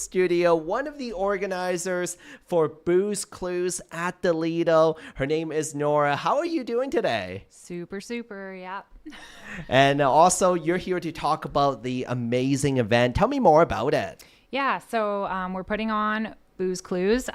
studio one of the organizers for Booze Clues at the Lido. Her name is Norah. How are you doing today? Super, yeah. And also, you're here to talk about the amazing event. Tell me more about it. Yeah, so we're putting on Booze Clues.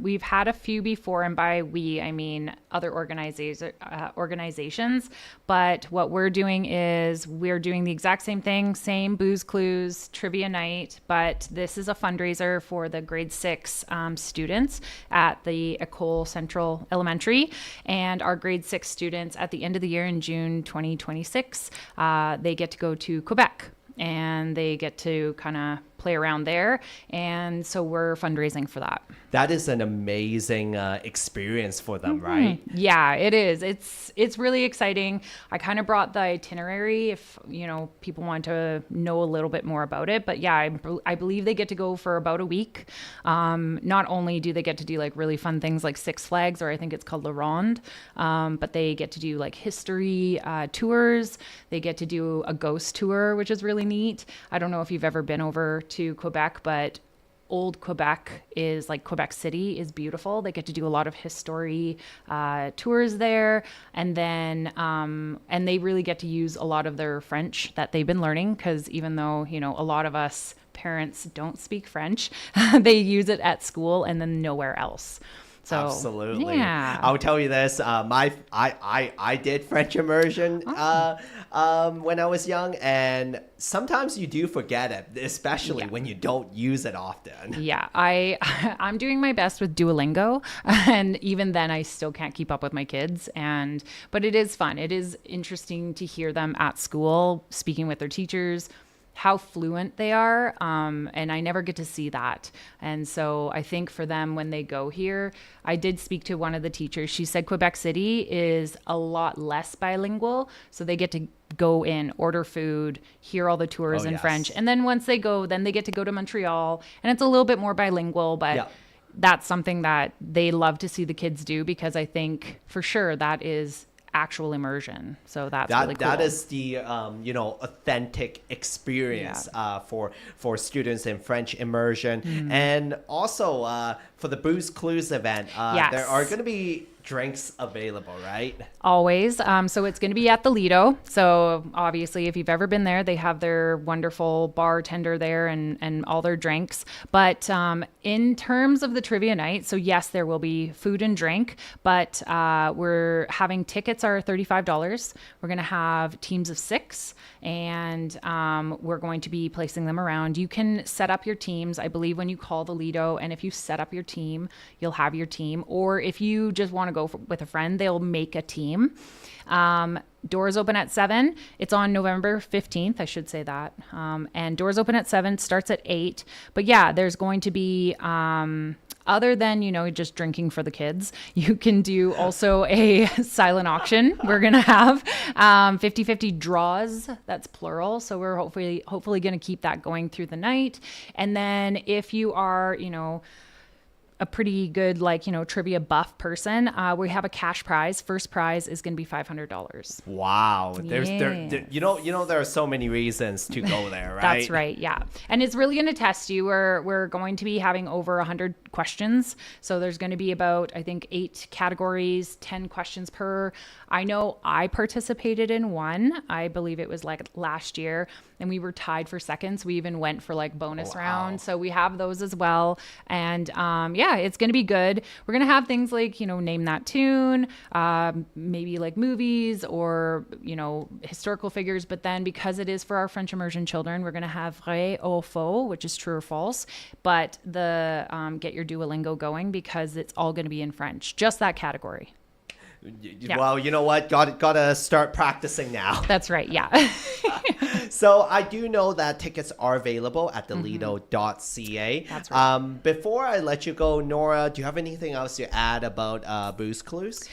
We've had a few before, and by we, I mean other organizations. But what we're doing is we're doing the exact same thing, same Booze Clues trivia night, but this is a fundraiser for the grade 6 students at the École Central Elementary. And our grade 6 students at the end of the year in June 2026, they get to go to Quebec. And they get to kind of play around there. And so we're fundraising for that. That is an amazing experience for them, right? Yeah, it is. It's really exciting. I kind of brought the itinerary if, people want to know a little bit more about it. But yeah, I believe they get to go for about a week. Not only do they get to do like really fun things like Six Flags, or I think it's called La Ronde, but they get to do like history tours. They get to do a ghost tour, which is really neat. I don't know if you've ever been over to Quebec, but old Quebec is like Quebec City is beautiful. They get to do a lot of history tours there. And then, and they really get to use a lot of their French that they've been learning, because even though, a lot of us parents don't speak French, they use it at school and then nowhere else. So, absolutely. Yeah. I'll tell you this. I did French immersion when I was young, and sometimes you do forget it, especially when you don't use it often. Yeah, I'm doing my best with Duolingo, and even then I still can't keep up with my kids. But it is fun. It is interesting to hear them at school speaking with their teachers, how fluent they are. And I never get to see that. And so I think for them, when they go here, I did speak to one of the teachers. She said Quebec City is a lot less bilingual. So they get to go in, order food, hear all the tours in French. And then once they go, then they get to go to Montreal, and it's a little bit more bilingual, but that's something that they love to see the kids do, because I think for sure that is actual immersion. So that's really cool. That is the authentic experience for students in French immersion. And also for the Booze Clues event, there are going to be drinks available, right? Always. So it's going to be at the Lido. So obviously, if you've ever been there, they have their wonderful bartender there and all their drinks. But in terms of the trivia night, so yes, there will be food and drink, but we're having tickets are $35. We're going to have teams of 6, and we're going to be placing them around. You can set up your teams, I believe, when you call the Lido, and if you set up your team, you'll have your team. Or if you just want to go with a friend, they'll make a team. Doors open at 7. It's on November 15th, I should say that. And doors open at 7, starts at 8. But yeah, there's going to be, other than, just drinking for the kids, you can do also a silent auction. We're going to have 50-50 draws. That's plural. So we're hopefully going to keep that going through the night. And then if you are, a pretty good, trivia buff person, we have a cash prize. First prize is going to be $500. Wow. There are so many reasons to go there, right? That's right. Yeah. And it's really going to test you. We're going to be having over 100 questions. So there's going to be about, I think, 8 categories, 10 questions per. I know I participated in one. I believe it was like last year, and we were tied for seconds. We even went for bonus round. So we have those as well. And it's going to be good. We're going to have things like, name that tune, maybe like movies or, historical figures. But then because it is for our French immersion children, we're going to have vrai ou faux, which is true or false. But the get your Duolingo going, because it's all going to be in French, just that category. Yeah. Well, you know what? Gotta start practicing now. That's right. Yeah. So I do know that tickets are available at the lido.ca. That's right. Before I let you go, Norah, do you have anything else to add about Booze Clues?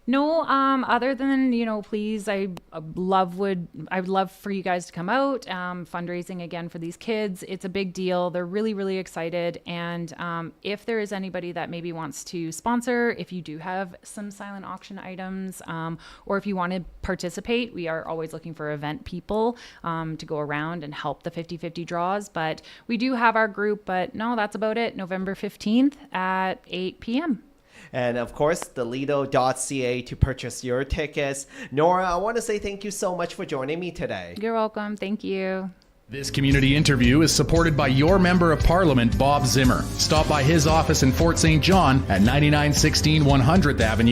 No, other than, please, I'd love for you guys to come out, fundraising again for these kids. It's a big deal. They're really, really excited. And if there is anybody that maybe wants to sponsor, if you do have some silent auction items, or if you want to participate, we are always looking for event people to go around and help the 50-50 draws. But we do have our group, but no, that's about it. November 15th at 8 p.m. And of course, the Lido.ca to purchase your tickets. Norah, I want to say thank you so much for joining me today. You're welcome. Thank you. This community interview is supported by your Member of Parliament, Bob Zimmer. Stop by his office in Fort St. John at 9916 100th Avenue.